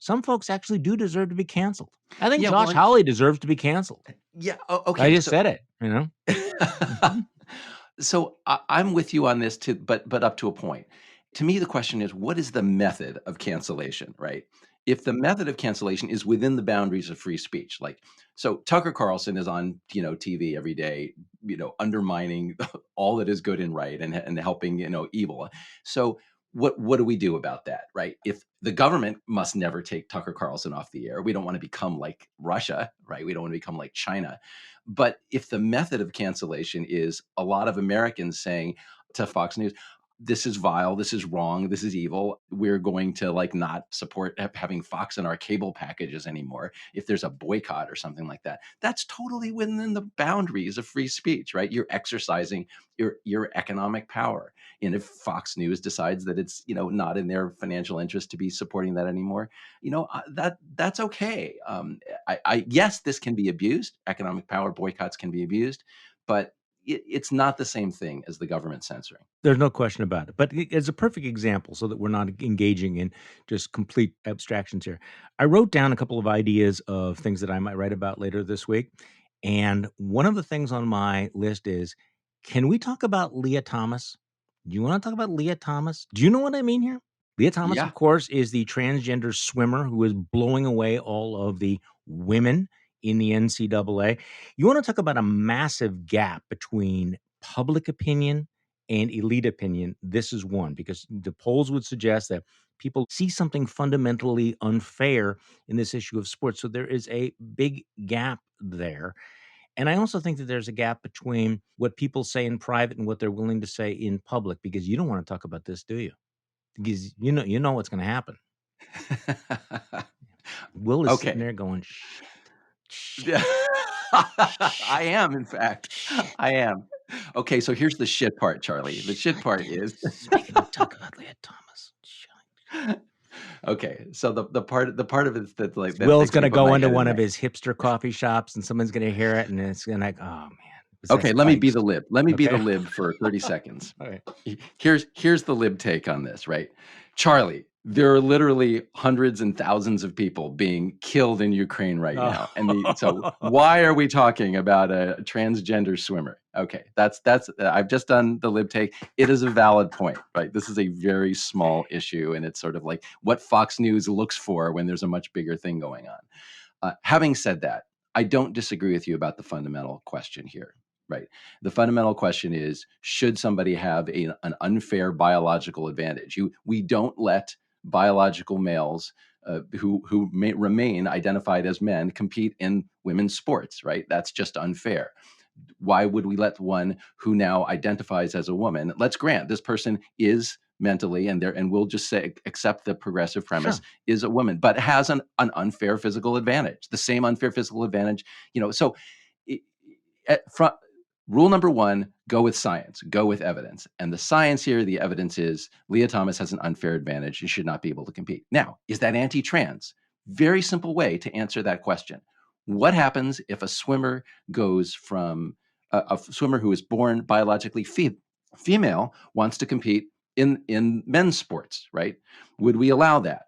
some folks actually do deserve to be canceled. I think Yeah, Josh well, Hawley deserves to be canceled. yeah. I Okay. just So said it. Mhm. So I'm with you on this too, but up to a point. To me, the question is, what is the method of cancellation, right? If the method of cancellation is within the boundaries of free speech, like so Tucker Carlson is on TV every day, undermining all that is good and right and helping evil. So what do we do about that, right? If the government must never take Tucker Carlson off the air, we don't want to become like Russia, right? We don't want to become like China. But if the method of cancellation is a lot of Americans saying to Fox News, this is vile, this is wrong, this is evil, we're going to not support having Fox in our cable packages anymore. If there's a boycott or something like that, that's totally within the boundaries of free speech, right? You're exercising your economic power. And if Fox News decides that it's not in their financial interest to be supporting that anymore, that's okay. Yes, this can be abused. Economic power boycotts can be abused, but it's not the same thing as the government censoring. There's no question about it. But it's a perfect example so that we're not engaging in just complete abstractions here. I wrote down a couple of ideas of things that I might write about later this week. And one of the things on my list is can we talk about Leah Thomas? Do you want to talk about Leah Thomas? Do you know what I mean here? Leah Thomas, Yeah. of course, is the transgender swimmer who is blowing away all of the women in the NCAA. You want to talk about a massive gap between public opinion and elite opinion. This is one, because the polls would suggest that people see something fundamentally unfair in this issue of sports. So there is a big gap there. And I also think that there's a gap between what people say in private and what they're willing to say in public, because you don't want to talk about this, do you? Because you know what's going to happen. Will is sitting Okay. there going, shit, shit, Yeah. I shit, am, in fact. shit. I am. Okay, so here's the shit part, Charlie. The shit Shit. part is Speaking of talk about Leah Thomas. Shit. okay. So the part of it that like that Will's came gonna above my go into head is one of like, his hipster coffee shops, and someone's gonna hear it, and it's gonna like, oh man, was that okay, let me be Sykes? the lib. Let me be the Okay. lib for 30 seconds. All right. Here's the lib take on this, right? Charlie, there are literally hundreds and thousands of people being killed in Ukraine right now. So Oh. why are we talking about a transgender swimmer? Okay, that's I've just done the lib take. It is a valid point, right? This is a very small issue, and it's sort of like what Fox News looks for when there's a much bigger thing going on. Having said that, I don't disagree with you about the fundamental question here, right? The fundamental question is, should somebody have an unfair biological advantage? We don't let biological males who may remain identified as men compete in women's sports, right? That's just unfair. Why would we let one who now identifies as a woman? Let's grant this person is mentally and we'll just say accept the progressive premise, Sure. is a woman, but has an unfair physical advantage, the same unfair physical advantage, so it, rule number one, go with science, go with evidence. And the science here, the evidence is Leah Thomas has an unfair advantage and should not be able to compete. Now, is that anti-trans? Very simple way to answer that question. What happens if a swimmer goes from a swimmer who is born biologically female wants to compete in men's sports, right? Would we allow that?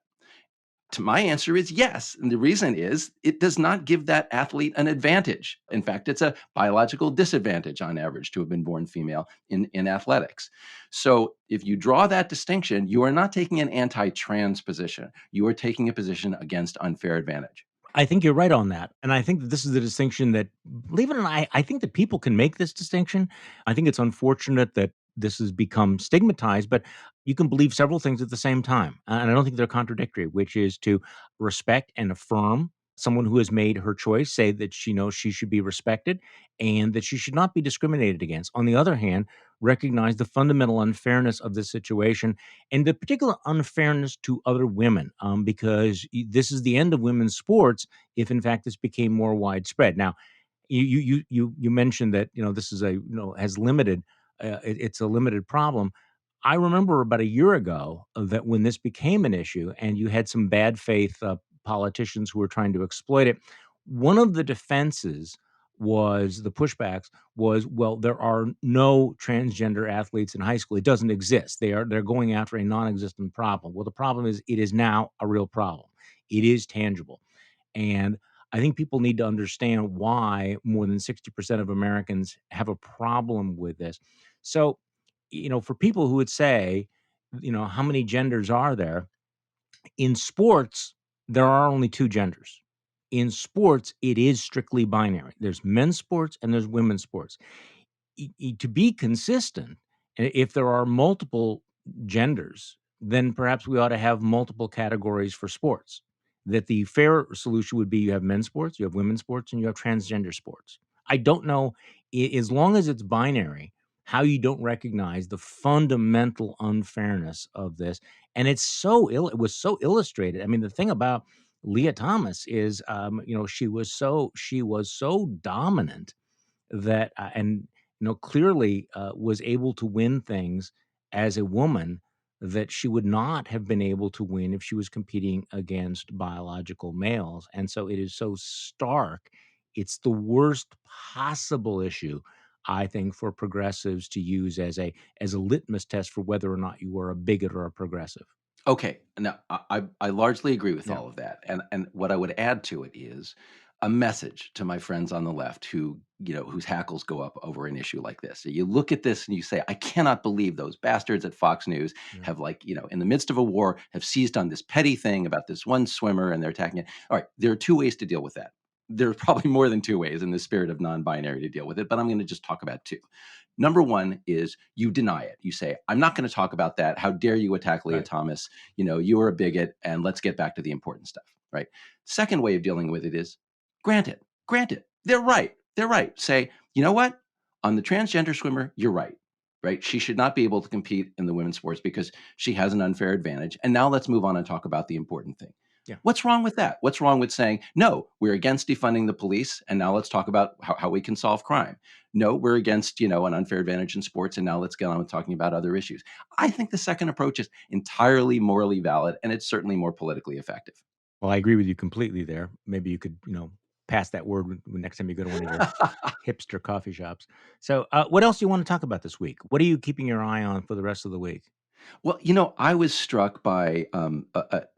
My answer is yes. And the reason is it does not give that athlete an advantage. In fact, it's a biological disadvantage on average to have been born female in athletics. So if you draw that distinction, you are not taking an anti-trans position. You are taking a position against unfair advantage. I think you're right on that. And I think that this is the distinction that, believe it or not, I think that people can make this distinction. I think it's unfortunate that this has become stigmatized, but you can believe several things at the same time. And I don't think they're contradictory, which is to respect and affirm someone who has made her choice, say that she knows she should be respected and that she should not be discriminated against. On the other hand, recognize the fundamental unfairness of this situation and the particular unfairness to other women, because this is the end of women's sports if, in fact, this became more widespread. Now, you mentioned that this is has limited, it's a limited problem. I remember about a year ago that when this became an issue, and you had some bad faith politicians who were trying to exploit it, one of the defenses was the pushbacks was, well, there are no transgender athletes in high school. It doesn't exist. They're going after a non-existent problem. Well, the problem is it is now a real problem. It is tangible. And I think people need to understand why more than 60% of Americans have a problem with this. So, for people who would say, how many genders are there? In sports, there are only two genders. In sports, it is strictly binary. There's men's sports and there's women's sports. To be consistent, if there are multiple genders, then perhaps we ought to have multiple categories for sports. That the fair solution would be you have men's sports, you have women's sports, and you have transgender sports. I don't know, as long as it's binary, how you don't recognize the fundamental unfairness of this. And it was so illustrated. I mean, the thing about Leah Thomas is, she was so dominant that, and clearly was able to win things as a woman that she would not have been able to win if she was competing against biological males. And so it is so stark. It's the worst possible issue, I think, for progressives to use as a litmus test for whether or not you are a bigot or a progressive. Okay, now I largely agree with Yeah. all of that, and what I would add to it is a message to my friends on the left who whose hackles go up over an issue like this. So you look at this and you say, I cannot believe those bastards at Fox News Yeah. have in the midst of a war have seized on this petty thing about this one swimmer and they're attacking it. All right, there are two ways to deal with that. there's probably more than two ways in the spirit of non-binary to deal with it, but I'm going to just talk about two. Number one is you deny it. You say, I'm not going to talk about that. How dare you attack Leah Right. Thomas? You are a bigot, and let's get back to the important stuff, right? Second way of dealing with it is grant it. Grant it. They're right. They're right. Say, you know what? On the transgender swimmer, you're right. Right? She should not be able to compete in the women's sports because she has an unfair advantage. And now let's move on and talk about the important thing. Yeah. What's wrong with that? What's wrong with saying, no, we're against defunding the police, and now let's talk about how we can solve crime? No, we're against, an unfair advantage in sports, and now let's get on with talking about other issues. I think the second approach is entirely morally valid, and it's certainly more politically effective. Well, I agree with you completely there. Maybe you could, pass that word next time you go to one of your hipster coffee shops. So, what else do you want to talk about this week? What are you keeping your eye on for the rest of the week? Well, I was struck by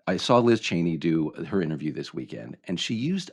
I saw Liz Cheney do her interview this weekend, and she used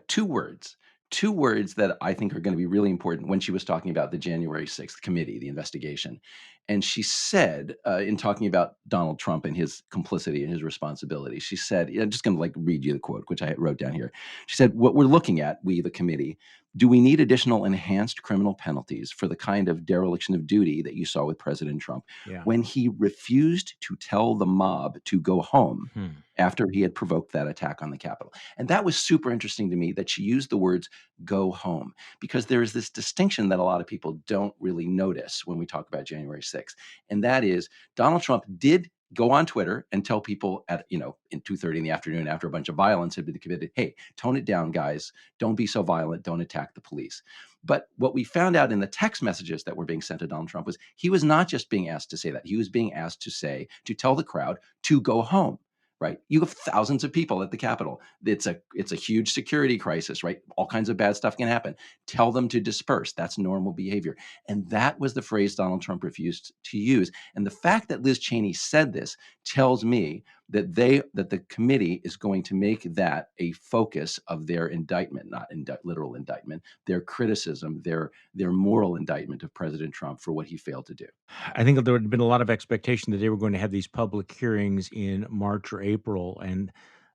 two words that I think are going to be really important when she was talking about the January 6th committee, the investigation. And she said, in talking about Donald Trump and his complicity and his responsibility, she said, I'm just going to read you the quote, which I wrote down here. She said, what we're looking at, we, the committee, do we need additional enhanced criminal penalties for the kind of dereliction of duty that you saw with President Trump Yeah. when he refused to tell the mob to go home Hmm. after he had provoked that attack on the Capitol? And that was super interesting to me that she used the words go home, because there is this distinction that a lot of people don't really notice when we talk about January 6th. And that is Donald Trump did go on Twitter and tell people at, in 2:30 in the afternoon after a bunch of violence had been committed, hey, tone it down, guys. Don't be so violent. Don't attack the police. But what we found out in the text messages that were being sent to Donald Trump was he was not just being asked to say that. He was being asked to tell the crowd to go home. Right. You have thousands of people at the Capitol. It's a huge security crisis, right? All kinds of bad stuff can happen. Tell them to disperse. That's normal behavior. And that was the phrase Donald Trump refused to use. And the fact that Liz Cheney said this tells me that the committee is going to make that a focus of their indictment, not literal indictment, their criticism, their moral indictment of President Trump for what he failed to do. I think there had been a lot of expectation that they were going to have these public hearings in March or April. And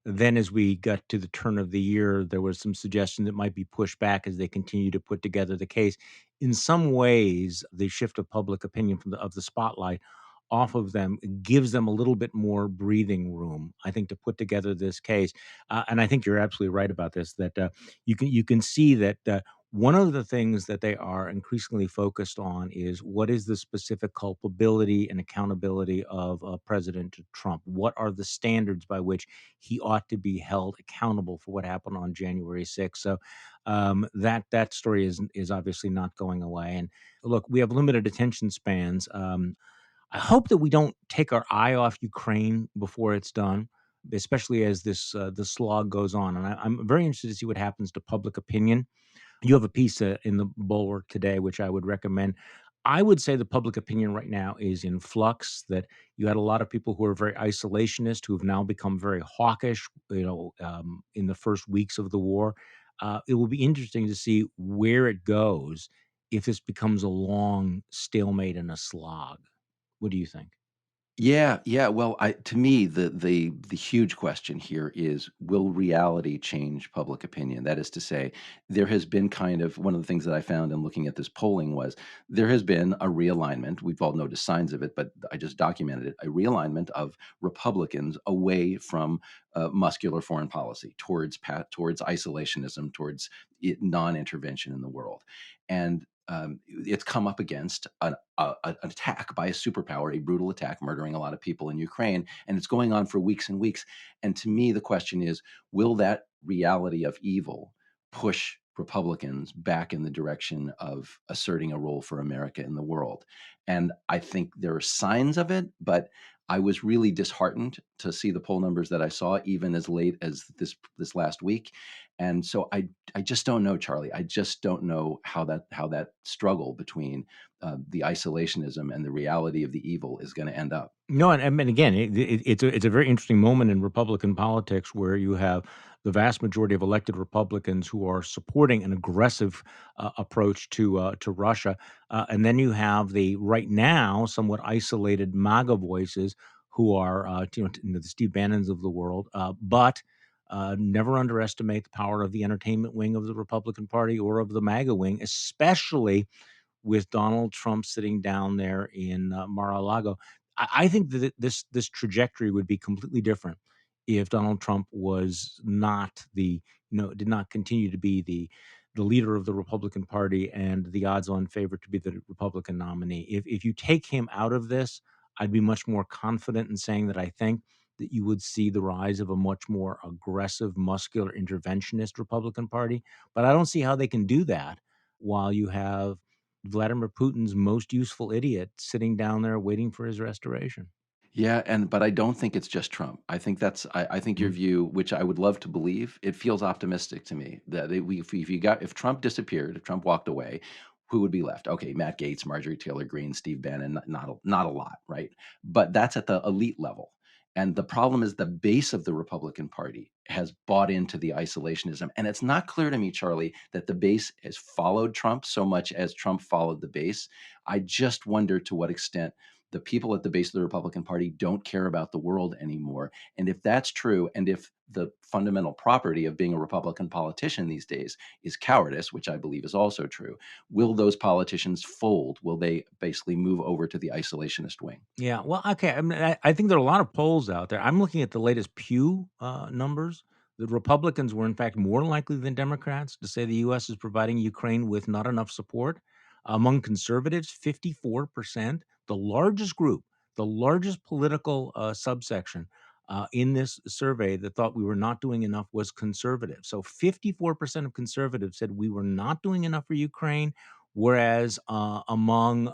then as we got to the turn of the year, there was some suggestion that might be pushed back as they continue to put together the case. In some ways, the shift of public opinion of the spotlight off of them gives them a little bit more breathing room, I think, to put together this case. And I think you're absolutely right about this, that you can see that one of the things that they are increasingly focused on is what is the specific culpability and accountability of President Trump? What are the standards by which he ought to be held accountable for what happened on January 6th? So that story is obviously not going away. And look, we have limited attention spans. I hope that we don't take our eye off Ukraine before it's done, especially as the slog goes on. And I'm very interested to see what happens to public opinion. You have a piece in the Bulwark today, which I would recommend. I would say the public opinion right now is in flux, that you had a lot of people who are very isolationist who have now become very hawkish, in the first weeks of the war. It will be interesting to see where it goes if this becomes a long stalemate and a slog. What do you think? Yeah, yeah. Well, to me, the huge question here is, will reality change public opinion? That is to say, there has been kind of one of the things that I found in looking at this polling was there has been a realignment. We've all noticed signs of it, but I just documented it. A realignment of Republicans away from muscular foreign policy towards isolationism, towards non-intervention in the world, and it's come up against an attack by a superpower, a brutal attack, murdering a lot of people in Ukraine. And it's going on for weeks and weeks. And to me, the question is, will that reality of evil push Republicans back in the direction of asserting a role for America in the world? And I think there are signs of it, but I was really disheartened to see the poll numbers that I saw, even as late as this last week. And so I just don't know, Charlie. I just don't know how that struggle between the isolationism and the reality of the evil is going to end up. No, and again, it's a very interesting moment in Republican politics where you have the vast majority of elected Republicans who are supporting an aggressive approach to Russia, and then you have the right now somewhat isolated MAGA voices who are the Steve Bannons of the world, but Never underestimate the power of the entertainment wing of the Republican Party or of the MAGA wing, especially with Donald Trump sitting down there in Mar-a-Lago. I think that this trajectory would be completely different if Donald Trump was not did not continue to be the leader of the Republican Party and the odds-on favorite to be the Republican nominee. If you take him out of this, I'd be much more confident in saying that I think that you would see the rise of a much more aggressive, muscular, interventionist Republican Party. But I don't see how they can do that while you have Vladimir Putin's most useful idiot sitting down there waiting for his restoration. Yeah, but I don't think it's just Trump. I think your view, which I would love to believe, it feels optimistic to me that if Trump disappeared, if Trump walked away, who would be left? Okay, Matt Gaetz, Marjorie Taylor Greene, Steve Bannon, not a lot, right? But that's at the elite level. And the problem is the base of the Republican Party has bought into the isolationism. And it's not clear to me, Charlie, that the base has followed Trump so much as Trump followed the base. I just wonder to what extent the people at the base of the Republican Party don't care about the world anymore. And if that's true, and if the fundamental property of being a Republican politician these days is cowardice, which I believe is also true, will those politicians fold? Will they basically move over to the isolationist wing? Yeah, well, okay. I mean, I think there are a lot of polls out there. I'm looking at the latest Pew numbers. The Republicans were, in fact, more likely than Democrats to say the U.S. is providing Ukraine with not enough support. Among conservatives, 54%, the largest group, the largest political subsection in this survey that thought we were not doing enough was conservatives. So 54% of conservatives said we were not doing enough for Ukraine, whereas among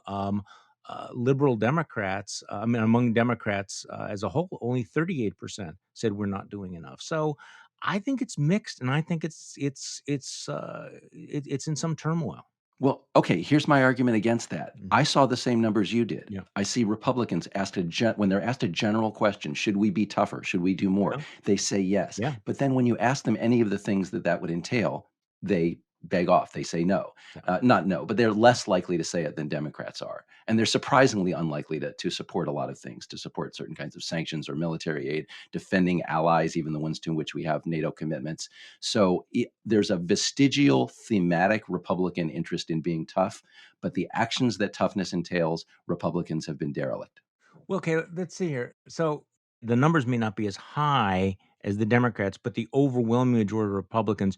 liberal Democrats, among Democrats as a whole, only 38% said we're not doing enough. So I think it's mixed, and I think it's in some turmoil. Well, okay, here's my argument against that. Mhm. I saw the same numbers you did. Yeah. I see Republicans when they're asked a general question, should we be tougher? Should we do more? Yeah. They say yes. Yeah. But then when you ask them any of the things that would entail, they beg off. They say no. Yeah. Not no, but they're less likely to say it than Democrats are. And they're surprisingly unlikely to support a lot of things, to support certain kinds of sanctions or military aid, defending allies, even the ones to which we have NATO commitments. So there's a vestigial thematic Republican interest in being tough, but the actions that toughness entails, Republicans have been derelict. Well, okay, let's see here. So the numbers may not be as high as the Democrats, but the overwhelming majority of Republicans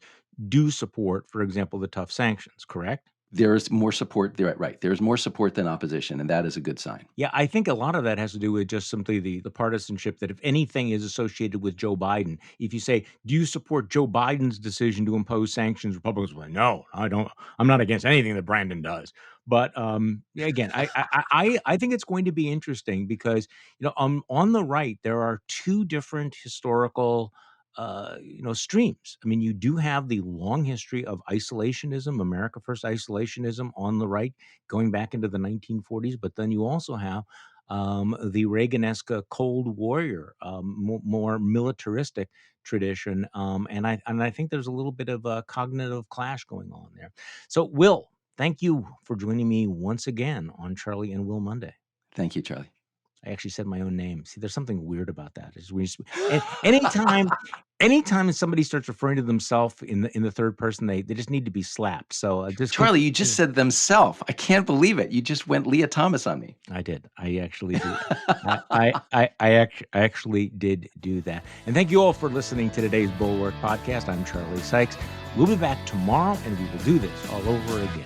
do support, for example, the tough sanctions, correct? There's more support there, right? There's more support than opposition, and that is a good sign. Yeah, I think a lot of that has to do with just simply the partisanship that if anything is associated with Joe Biden, if you say, do you support Joe Biden's decision to impose sanctions? Republicans will say, no, I don't. I'm not against anything that Brandon does. But yeah, again, I think it's going to be interesting because, on the right, there are two different historical streams. I mean, you do have the long history of isolationism, America First isolationism on the right, going back into the 1940s. But then you also have the Reaganesque Cold Warrior, more militaristic tradition, and I think there's a little bit of a cognitive clash going on there. So, Will, thank you for joining me once again on Charlie and Will Monday. Thank you, Charlie. I actually said my own name. See, there's something weird about that. Anytime somebody starts referring to themselves in the third person, they just need to be slapped. So Charlie, you just said themself. I can't believe it. You just went Leah Thomas on me. I did. I actually did. I actually did do that. And thank you all for listening to today's Bulwark podcast. I'm Charlie Sykes. We'll be back tomorrow, and we will do this all over again.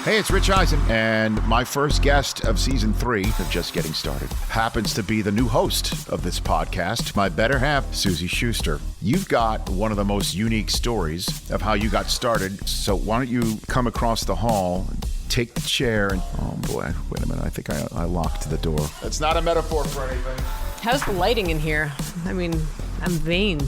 Hey, it's Rich Eisen, and my first guest of season 3 of Just Getting Started happens to be the new host of this podcast, my better half, Susie Schuster. You've got one of the most unique stories of how you got started, so why don't you come across the hall, take the chair, and oh boy, wait a minute, I think I locked the door. That's not a metaphor for anything. How's the lighting in here? I mean, I'm vain,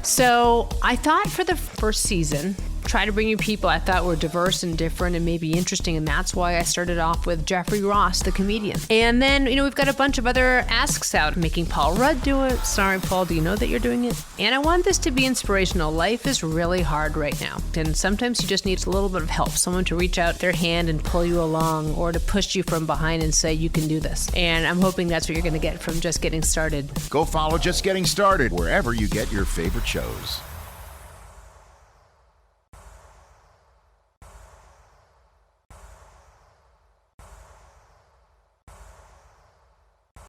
So I thought for the first season, try to bring you people I thought were diverse and different and maybe interesting, and that's why I started off with Jeffrey Ross, the comedian. And then, we've got a bunch of other asks out, making Paul Rudd do it. Sorry, Paul, do you know that you're doing it? And I want this to be inspirational. Life is really hard right now, and sometimes you just need a little bit of help, someone to reach out their hand and pull you along, or to push you from behind and say, you can do this. And I'm hoping that's what you're going to get from Just Getting Started. Go follow Just Getting Started wherever you get your favorite shows.